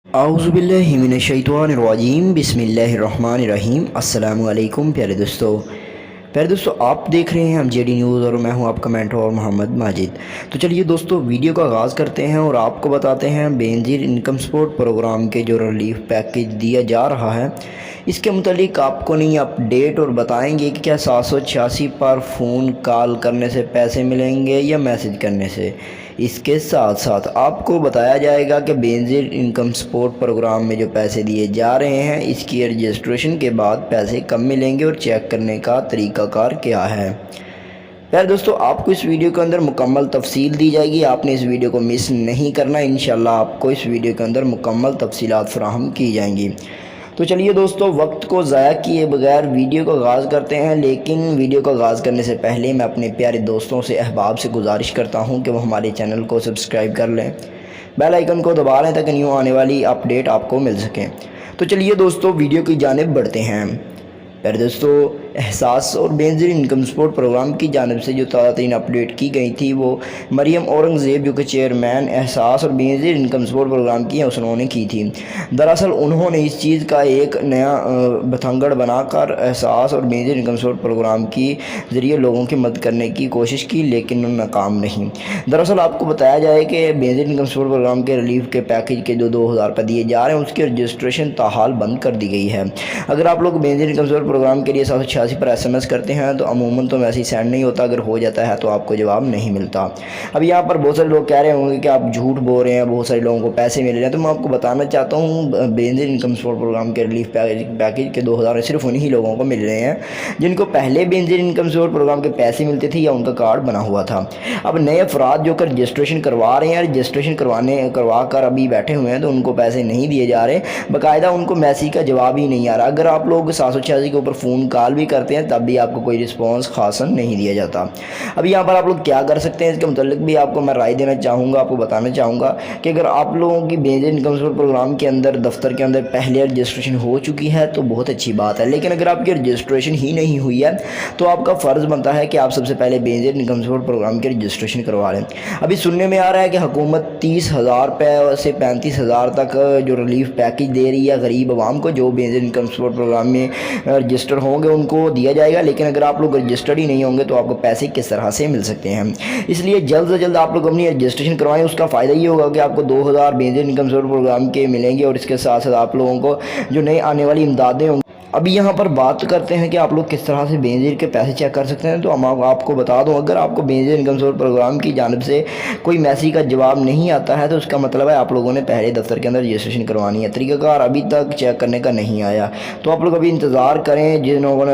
आऊज़ुबिल्लाहिमिनश्शैतानिर्रजीम बिस्मिल्लाहिर्रहमानिर्रहीम। अस्सलामु अलैकुम प्यारे दोस्तों आप देख रहे हैं MJD न्यूज़ और मैं हूं आपका मेंटर और मोहम्मद माजिद। तो चलिए दोस्तों वीडियो का आगाज़ करते हैं और आपको बताते हैं बेनज़ीर इनकम सपोर्ट प्रोग्राम के जो रिलीफ पैकेज दिया जा रहा है इसके मुतालिक आपको नहीं अपडेट और बताएंगे कि क्या 786 पर फ़ोन कॉल करने से पैसे मिलेंगे या मैसेज करने से। इसके साथ साथ आपको बताया जाएगा कि बेनज़ीर इनकम सपोर्ट प्रोग्राम में जो पैसे दिए जा रहे हैं इसकी रजिस्ट्रेशन के बाद पैसे कब मिलेंगे और चेक करने का तरीक़ाकार क्या है। यार दोस्तों आपको इस वीडियो के अंदर मुकम्मल तफसील दी जाएगी, आपने इस वीडियो को मिस नहीं करना। इंशाल्लाह आपको इस वीडियो के अंदर मुकम्मल तफसीलात फराहम की जाएंगी। तो चलिए दोस्तों वक्त को ज़ाया किए बगैर वीडियो का आगाज़ करते हैं, लेकिन वीडियो का आगाज़ करने से पहले मैं अपने प्यारे दोस्तों से अहबाब से गुजारिश करता हूं कि वो हमारे चैनल को सब्सक्राइब कर लें, बेल आइकन को दबा लें ताकि न्यू आने वाली अपडेट आपको मिल सके। तो चलिए दोस्तों वीडियो की जानिब बढ़ते हैं। प्यारे दोस्तों एहसास और बेनज़ीर इनकम सपोर्ट प्रोग्राम की जानिब से जो ताज़ा तरीन अपडेट की गई थी वो मरियम औरंगज़ेब जो कि चेयरमैन एहसास और बेनज़ीर इनकम सपोर्ट प्रोग्राम की है उन्होंने की थी। दरअसल उन्होंने इस चीज़ का एक नया बतंगड़ बनाकर एहसास और बेनज़ीर इनकम सपोर्ट प्रोग्राम की ज़रिए लोगों की मदद करने की कोशिश की, लेकिन नाकाम नहीं। दरअसल आपको बताया जाए कि बेनज़ीर इनकम सपोर्ट प्रोग्राम के रिलीफ के पैकेज के जो 2000 रुपये दिए जा रहे हैं उसकी रजिस्ट्रेशन ताहाल बंद कर दी गई है। अगर आप लोग बेनज़ीर इनकम सपोर्ट प्रोग्राम के लिए 786 पर SMS करते हैं तो अमूमन तो मैसेज सेंड नहीं होता, अगर हो जाता है तो आपको जवाब नहीं मिलता। अब यहाँ पर बहुत सारे लोग कह रहे होंगे कि आप झूठ बोल रहे हैं, बहुत सारे लोगों को पैसे मिल रहे हैं। तो मैं आपको बताना चाहता हूँ बेनज़ीर इनकम सपोर्ट प्रोग्राम के रिलीफ पैकेज के 2000 सिर्फ उन्हीं ही लोगों को मिल रहे हैं जिनको पहले बेनज़ीर इनकम सपोर्ट प्रोग्राम के पैसे मिलते थे या उनका कार्ड बना हुआ था। अब नए अफराद जो कर रजिस्ट्रेशन करवा रहे हैं, रजिस्ट्रेशन करवा कर अभी बैठे हुए हैं तो उनको पैसे नहीं दिए जा रहे, बाकायदा उनको मैसेज का जवाब ही नहीं आ रहा। अगर आप लोग 786 के ऊपर फ़ोन कॉल भी करते हैं तब भी आपको कोई रिस्पांस खासन नहीं दिया जाता। अब यहाँ पर आप लोग क्या कर सकते हैं इसके मुतालिक भी आपको मैं राय देना चाहूँगा, आपको बताना चाहूँगा कि अगर आप लोगों की बेनज़ीर इनकम सपोर्ट प्रोग्राम के अंदर दफ्तर के अंदर पहले रजिस्ट्रेशन हो चुकी है तो बहुत अच्छी बात है, लेकिन अगर आपकी रजिस्ट्रेशन ही नहीं हुई है तो आपका फ़र्ज़ बनता है कि आप सबसे पहले बेनज़ीर इनकम सपोर्ट प्रोग्राम की रजिस्ट्रेशन करवा लें। अभी सुनने में आ रहा है कि हुकूमत 30,000 रुपये से 35,000 तक जो रिलीफ पैकेज दे रही है गरीब आवाम को जो बेनज़ीर इनकम सपोर्ट प्रोग्राम में रजिस्टर होंगे उनको दिया जाएगा, लेकिन अगर आप लोग रजिस्टर्ड ही नहीं होंगे तो आपको पैसे किस तरह से मिल सकते हैं। इसलिए जल्द से जल्द आप लोग अपनी रजिस्ट्रेशन करवाएं। उसका फ़ायदा ये होगा कि आपको 2000 बेनज़ीर इनकम सपोर्ट प्रोग्राम के मिलेंगे और इसके साथ साथ आप लोगों को जो नई आने वाली इमदादें होंगी। अभी यहाँ पर बात करते हैं कि आप लोग किस तरह से बेनज़ीर के पैसे चेक कर सकते हैं। तो हम आपको बता दूं, अगर आपको बेनज़ीर इनकम सपोर्ट प्रोग्राम की जानिब से कोई मैसेज का जवाब नहीं आता है तो उसका मतलब है आप लोगों ने पहले दफ्तर के अंदर रजिस्ट्रेशन करवानी है। तरीक़ाकार अभी तक चेक करने का नहीं आया तो आप लोग अभी इंतज़ार करें। जिन लोगों ने